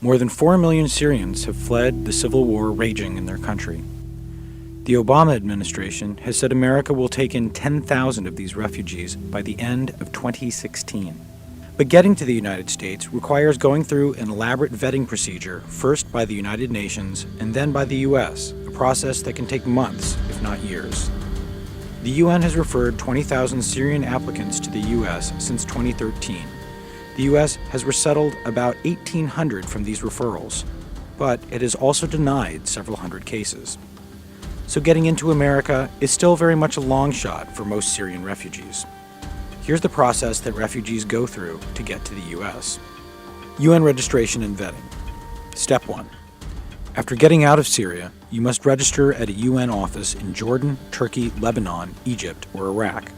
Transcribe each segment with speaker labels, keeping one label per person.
Speaker 1: More than 4 million Syrians have fled the civil war raging in their country. The Obama administration has said America will take in 10,000 of these refugees by the end of 2016. But getting to the United States requires going through an elaborate vetting procedure, first by the United Nations and then by the U.S., a process that can take months, if not years. The UN has referred 20,000 Syrian applicants to the U.S. since 2013. The U.S. has resettled about 1,800 from these referrals, but it has also denied several hundred cases. So getting into America is still very much a long shot for most Syrian refugees. Here's the process that refugees go through to get to the U.S. UN registration and vetting. Step 1. After getting out of Syria, you must register at a UN office in Jordan, Turkey, Lebanon, Egypt, or Iraq.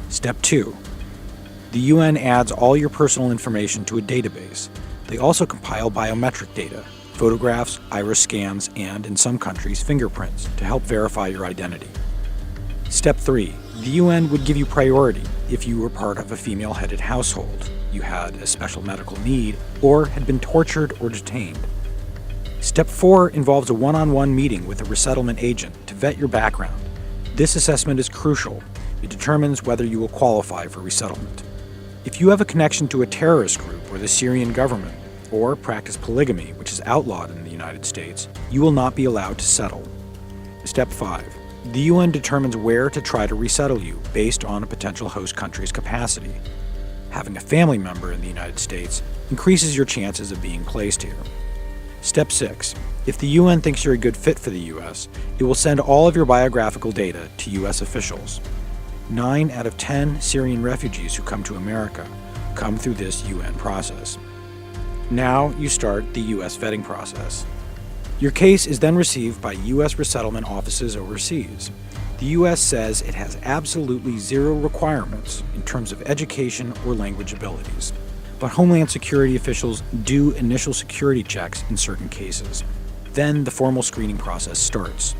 Speaker 1: Step 2. The UN adds all your personal information to a database. They also compile biometric data, photographs, iris scans, and, in some countries, fingerprints to help verify your identity. Step 3. The UN would give you priority if you were part of a female-headed household, you had a special medical need, or had been tortured or detained. Step 4 involves a one-on-one meeting with a resettlement agent to vet your background. This assessment is crucial. It determines whether you will qualify for resettlement. If you have a connection to a terrorist group or the Syrian government, or practice polygamy, which is outlawed in the United States, you will not be allowed to settle. Step 5. The UN determines where to try to resettle you based on a potential host country's capacity. Having a family member in the United States increases your chances of being placed here. Step 6. If the UN thinks you're a good fit for the U.S., it will send all of your biographical data to U.S. officials. 9 out of 10 Syrian refugees who come to America come through this UN process. Now you start the U.S. vetting process. Your case is then received by U.S. resettlement offices overseas. The U.S. says it has absolutely zero requirements in terms of education or language abilities. But Homeland Security officials do initial security checks in certain cases. Then the formal screening process starts.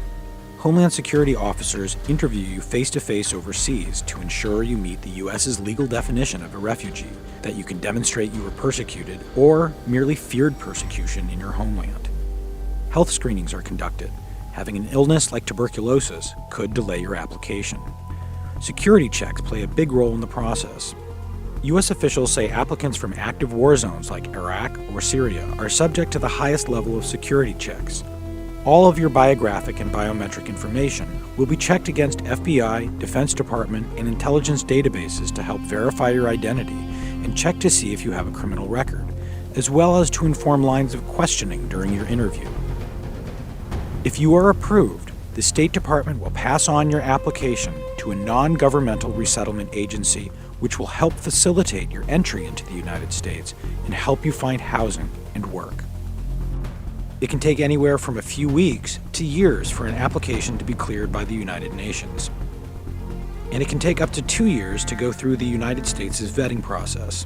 Speaker 1: Homeland Security officers interview you face-to-face overseas to ensure you meet the U.S.'s legal definition of a refugee, that you can demonstrate you were persecuted or merely feared persecution in your homeland. Health screenings are conducted. Having an illness like tuberculosis could delay your application. Security checks play a big role in the process. U.S. officials say applicants from active war zones like Iraq or Syria are subject to the highest level of security checks. All of your biographic and biometric information will be checked against FBI, Defense Department, and intelligence databases to help verify your identity and check to see if you have a criminal record, as well as to inform lines of questioning during your interview. If you are approved, the State Department will pass on your application to a non-governmental resettlement agency which will help facilitate your entry into the United States and help you find housing and work. It can take anywhere from a few weeks to years for an application to be cleared by the United Nations. And it can take up to 2 years to go through the United States' vetting process.